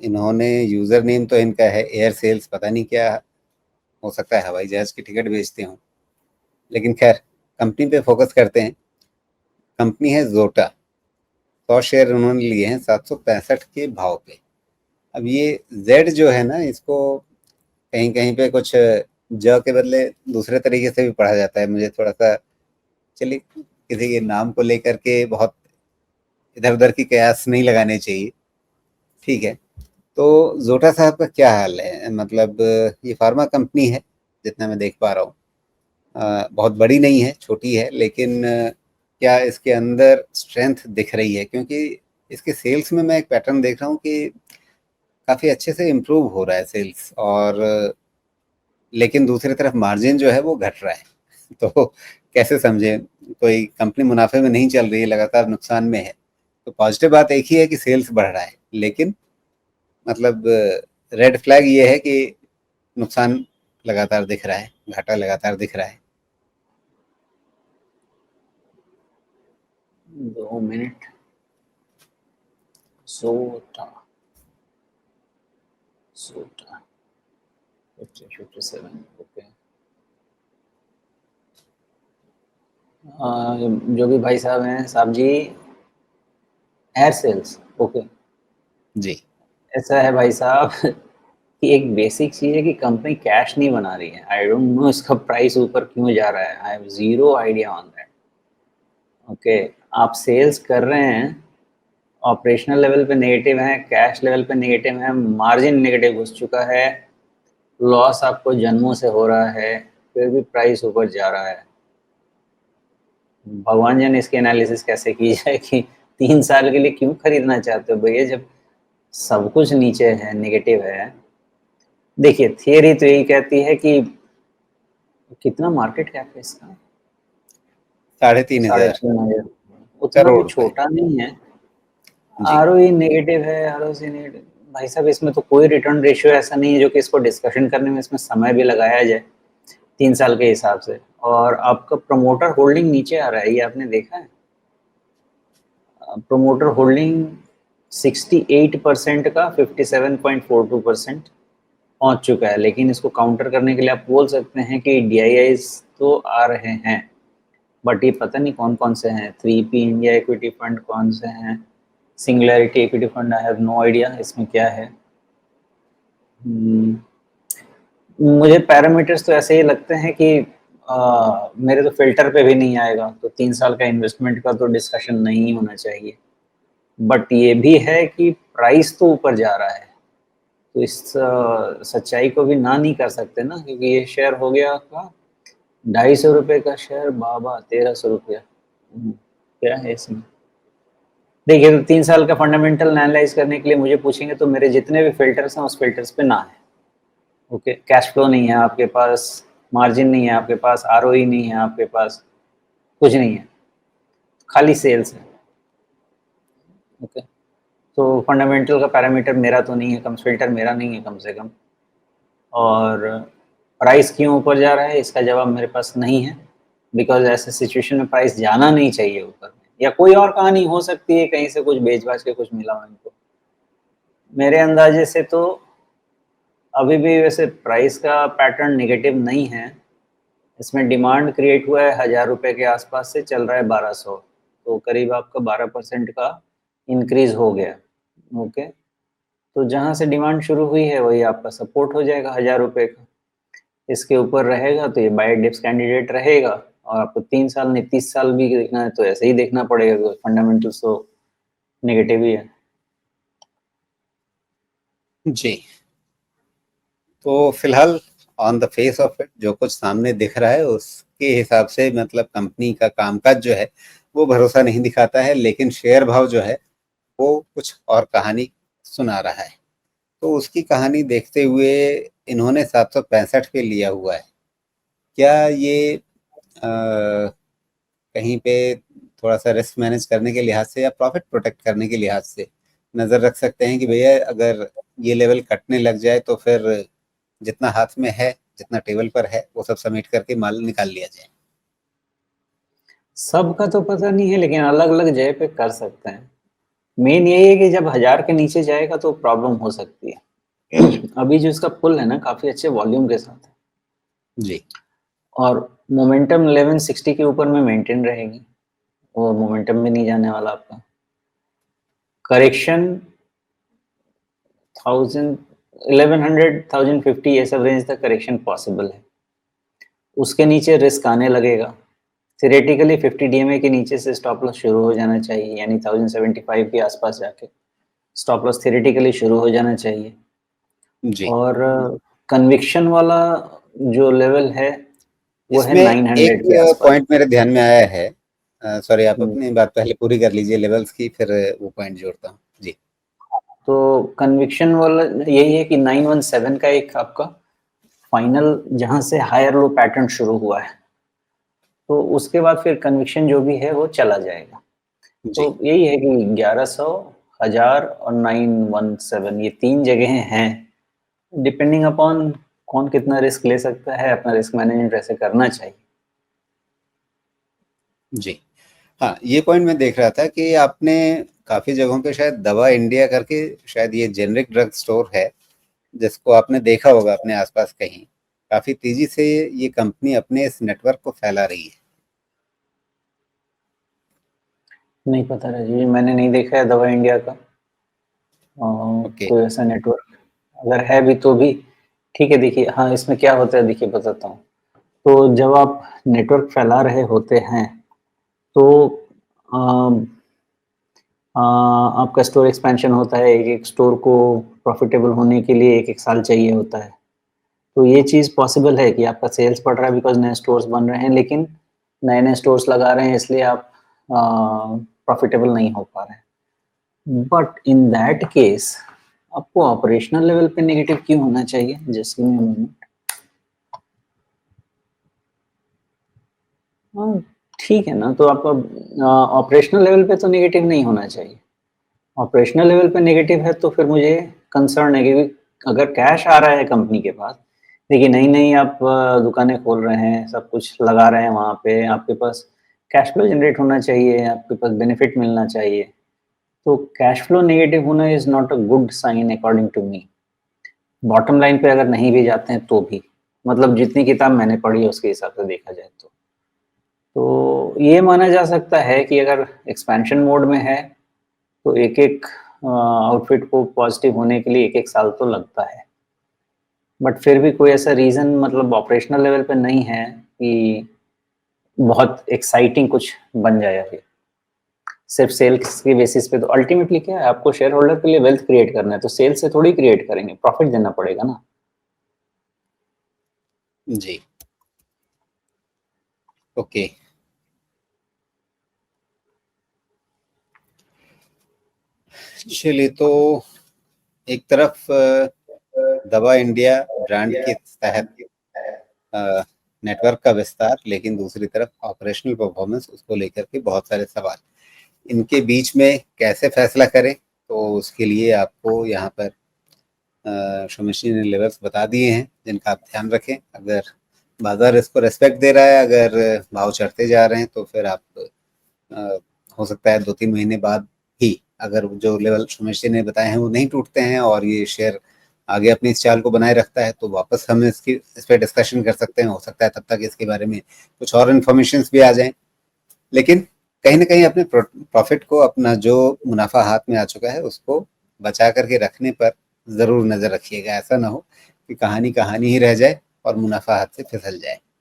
इन्होंने user name तो इनका है एयर सेल्स, पता नहीं क्या हो सकता है, हवाई जहाज़ की टिकट बेचते हों। लेकिन खैर कंपनी पे फोकस करते हैं। कंपनी है जोटा, 100 शेयर उन्होंने लिए हैं 765 के भाव पे। अब ये जेड जो है ना, इसको कहीं कहीं पे कुछ ज के बदले दूसरे तरीके से भी पढ़ा जाता है। मुझे थोड़ा सा, चलिए किसी के नाम को लेकर के बहुत इधर उधर की कयास नहीं लगाने चाहिए, ठीक है। तो जोटा साहब का क्या हाल है, मतलब ये फार्मा कंपनी है जितना मैं देख पा रहा हूँ। बहुत बड़ी नहीं है, छोटी है, लेकिन क्या इसके अंदर स्ट्रेंथ दिख रही है? क्योंकि इसके सेल्स में मैं एक पैटर्न देख रहा हूँ कि काफ़ी अच्छे से इम्प्रूव हो रहा है सेल्स, और लेकिन दूसरी तरफ मार्जिन जो है वो घट रहा है। तो कैसे समझें? कोई कंपनी मुनाफे में नहीं चल रही है, लगातार नुकसान में है। तो पॉजिटिव बात एक ही है कि सेल्स बढ़ रहा है, लेकिन मतलब रेड फ्लैग ये है कि नुकसान लगातार दिख रहा है, घाटा लगातार दिख रहा है। 2 मिनट। सोटा सोटा 57, ओके। जो भी भाई साहब हैं, साहब जी, एयर सेल्स, ओके। जी। ऐसा है भाई साहब कि एक बेसिक चीज़ है कि कंपनी कैश नहीं बना रही है। आई डोंट नो इसका प्राइस ऊपर क्यों जा रहा है। I have zero idea on that. Okay, आप सेल्स कर रहे हैं, ऑपरेशनल लेवल पे नेगेटिव है, कैश लेवल पे नेगेटिव है, मार्जिन नेगेटिव घुस चुका है, लॉस आपको जन्मों से हो रहा है, फिर भी प्राइस ऊपर जा रहा है। भगवान जाने इसकी एनालिसिस कैसे की जाए कि 3 साल के लिए क्यों खरीदना चाहते हो भैया, जब सब कुछ नीचे है, नेगेटिव है। देखिए, थियरी तो यही कहती है कि कितना मार्केट कैप है इसका? 3,500 3,500। उतना करोड़ भी रुपए। छोटा नहीं है। जी। आरओई नेगेटिव है, आरओसी नेगेटिव। भाई साहब, इसमें तो कोई रिटर्न रेशियो ऐसा नहीं है जो कि इसको डिस्कशन करने में इसमें समय भी लगाया जाए 3 साल के हिसाब से। और आपका प्रमोटर होल्डिंग नीचे आ रहा है, ये आपने देखा है? प्रमोटर होल्डिंग 68% का 57.42% पहुंच चुका है। लेकिन इसको काउंटर करने के लिए आप बोल सकते हैं कि डीआईआईज तो आ रहे हैं, बट ये पता नहीं कौन कौन से हैं। 3P इंडिया इक्विटी फंड कौन से हैं, singularity equity fund, I have no idea इसमें क्या है। मुझे पैरामीटर्स तो ऐसे ही लगते हैं कि मेरे तो फिल्टर पे भी नहीं आएगा, तो 3 साल का इन्वेस्टमेंट का तो डिस्कशन नहीं होना चाहिए। बट ये भी है कि प्राइस तो ऊपर जा रहा है, तो इस सच्चाई को भी ना नहीं कर सकते ना, क्योंकि ये शेयर हो गया आपका 250 रुपये का शेयर, बाबा 1300 रुपया। क्या है इसमें? देखिए, तो 3 साल का फंडामेंटल एनालाइज करने के लिए मुझे पूछेंगे तो मेरे जितने भी फिल्टर्स हैं उस फिल्टर्स पे ना है। ओके, कैश फ्लो नहीं है आपके पास, मार्जिन नहीं है आपके पास, आरओई नहीं है आपके पास, कुछ नहीं है, खाली सेल्स है। ओके, तो फंडामेंटल का पैरामीटर मेरा तो नहीं है, कम फिल्टर मेरा नहीं है कम से कम। और प्राइस क्यों ऊपर जा रहा है इसका जवाब मेरे पास नहीं है, बिकॉज ऐसे सिचुएशन में प्राइस जाना नहीं चाहिए ऊपर, या कोई और कहानी हो सकती है, कहीं से कुछ बेच बाच के कुछ मिला हो इनको। मेरे अंदाजे से तो अभी भी वैसे प्राइस का पैटर्न नेगेटिव नहीं है। इसमें डिमांड क्रिएट हुआ है 1000 रुपये के आसपास से, चल रहा है 1200, तो करीब आपका 12% का इंक्रीज हो गया। ओके, तो जहाँ से डिमांड शुरू हुई है वही आपका सपोर्ट हो जाएगा 1000 रुपये का। इसके ऊपर रहेगा तो ये बाय डिप्स कैंडिडेट रहेगा। और आपको 3 साल नहीं 30 साल भी देखना है तो ऐसे ही देखना पड़ेगा, तो फंडामेंटल्स तो नेगेटिव ही है। जी। तो फिलहाल on the face of it जो कुछ सामने दिख रहा है उसके हिसाब से मतलब कंपनी का कामकाज जो है वो भरोसा नहीं दिखाता है, लेकिन शेयर भाव जो है वो कुछ और कहानी सुना रहा है। तो उसकी कहानी देखते हुए इन्होंने 765 पे लिया हुआ है। क्या ये कहीं पे थोड़ा सा रिस्क मैनेज करने के लिहाज से या प्रॉफिट प्रोटेक्ट करने के लिहाज से नज़र रख सकते हैं कि भैया अगर ये लेवल कटने लग जाए तो फिर जितना हाथ में है, जितना टेबल पर है, वो सब समेट करके माल निकाल लिया जाए? सबका तो पता नहीं है, लेकिन अलग अलग जगह पे कर सकते हैं। मेन यही है कि जब 1000 के नीचे जाएगा तो प्रॉब्लम हो सकती है। अभी जो इसका पुल है ना काफी अच्छे वॉल्यूम के साथ है जी। और मोमेंटम 1160 के ऊपर में मेंटेन रहेगी, वो मोमेंटम में नहीं जाने वाला आपका। करेक्शन 1000 1100 1050 ये सब रेंज तक करेक्शन पॉसिबल है, उसके नीचे रिस्क आने लगेगा। थियोरेटिकली 50 डीएमए के नीचे से स्टॉप लॉस शुरू हो जाना चाहिए, यानी 1075 के आसपास जाके स्टॉप लॉस थियोरेटिकली शुरू हो जाना चाहिए। जी। और कन्विक्शन वाला जो लेवल है वो है इसमें 900 एक के आसपास। पॉइंट मेरे ध्यान में आया है, सॉरी आप हम्म, अपनी बात पहले पूरी कर लीजिए लेवल्स की, फिर वो पॉइंट जोड़ता हूँ। जी। तो कन्विक्शन वाला यही है कि 917 का एक आपका फाइनल जहां से हायर लो पैटर्न शुरू हुआ है, तो उसके बाद फिर कन्विक्शन जो भी है वो चला जाएगा। तो जी। यही है कि 1100, 1000 और 917 ये तीन जगह हैं, डिपेंडिंग अपॉन कौन कितना रिस्क ले सकता है, अपना रिस्क मैनेजमेंट वैसे करना चाहिए। जी। हाँ, ये पॉइंट मैं देख रहा था कि आपने काफ़ी जगहों पे शायद दवा इंडिया करके शायद ये जेनेरिक ड्रग स्टोर है, जिसको आपने देखा होगा अपने आसपास कहीं। काफ़ी तेज़ी से ये कंपनी अपने इस नेटवर्क को फैला रही है। नहीं पता राजीव जी, मैंने नहीं देखा है दवा इंडिया का ओके। कोई ऐसा नेटवर्क। अगर है भी तो भी ठीक है। देखिए हाँ, इसमें क्या होता है देखिए बताता हूँ। तो जब आप नेटवर्क फैला रहे होते हैं तो अम, आपका स्टोर एक्सपेंशन होता है, एक एक स्टोर को प्रॉफिटेबल होने के लिए एक एक साल चाहिए होता है। तो ये चीज़ पॉसिबल है कि आपका सेल्स बढ़ रहा है बिकॉज नए स्टोर्स बन रहे हैं, लेकिन नए नए स्टोर्स लगा रहे हैं इसलिए आप प्रॉफिटेबल नहीं हो पा रहे हैं। बट इन दैट केस आपको ऑपरेशनल लेवल पे नेगेटिव क्यों होना चाहिए? Just give me a moment. हाँ, ठीक है ना, तो आपका ऑपरेशनल लेवल पे तो नेगेटिव नहीं होना चाहिए। ऑपरेशनल लेवल पे नेगेटिव है तो फिर मुझे कंसर्न है, क्योंकि अगर कैश आ रहा है कंपनी के पास, देखिए नई-नई आप दुकानें खोल रहे हैं, सब कुछ लगा रहे हैं वहाँ पे, आपके पास कैश फ्लो जनरेट होना चाहिए, आपके पास बेनिफिट मिलना चाहिए। तो कैश फ्लो नेगेटिव होना is not a good sign according to me. Bottom line पे अगर नहीं भी जाते हैं तो भी, मतलब जितनी किताब मैंने पढ़ी है उसके हिसाब से देखा जाए तो। तो ये माना जा सकता है कि अगर एक्सपेंशन मोड में है तो एक-एक आउटफिट को पॉजिटिव होने के लिए एक-एक साल तो लगता है। बट फिर भी कोई ऐसा रीज़न मतलब ऑपरेशनल लेवल पे नहीं है कि बहुत एक्साइटिंग कुछ बन जाए अभी। सिर्फ़ सेल्स के बेसिस पे तो अल्टीमेटली क्या है, आपको शेयर होल्डर के लिए वेल्थ क्रिएट करना है, तो सेल से थोड़ी क्रिएट करेंगे, प्रॉफिट देना पड़ेगा ना। जी। ओके। चलिए, तो एक तरफ दवा इंडिया ब्रांड के तहत नेटवर्क का विस्तार, लेकिन दूसरी तरफ ऑपरेशनल परफॉर्मेंस, उसको लेकर के बहुत सारे सवाल। इनके बीच में कैसे फैसला करें, तो उसके लिए आपको यहाँ पर शमिशी ने लेवल्स बता दिए हैं जिनका आप ध्यान रखें। अगर बाजार इसको रेस्पेक्ट दे रहा है, अगर भाव चढ़ते जा रहे हैं, तो फिर आप अ, हो सकता है 2-3 महीने बाद ही, अगर जो लेवल शमिशी ने बताए हैं वो नहीं टूटते हैं और ये शेयर आगे अपनी इस चाल को बनाए रखता है, तो वापस हम इस पे डिस्कशन कर सकते हैं। हो सकता है तब तक इसके बारे में कुछ और इन्फॉर्मेशन भी आ जाएं, लेकिन कहीं ना कहीं अपने प्रॉफिट को, अपना जो मुनाफा हाथ में आ चुका है उसको बचा करके रखने पर ज़रूर नज़र रखिएगा। ऐसा ना हो कि कहानी कहानी ही रह जाए और मुनाफा हाथ से फिसल जाए।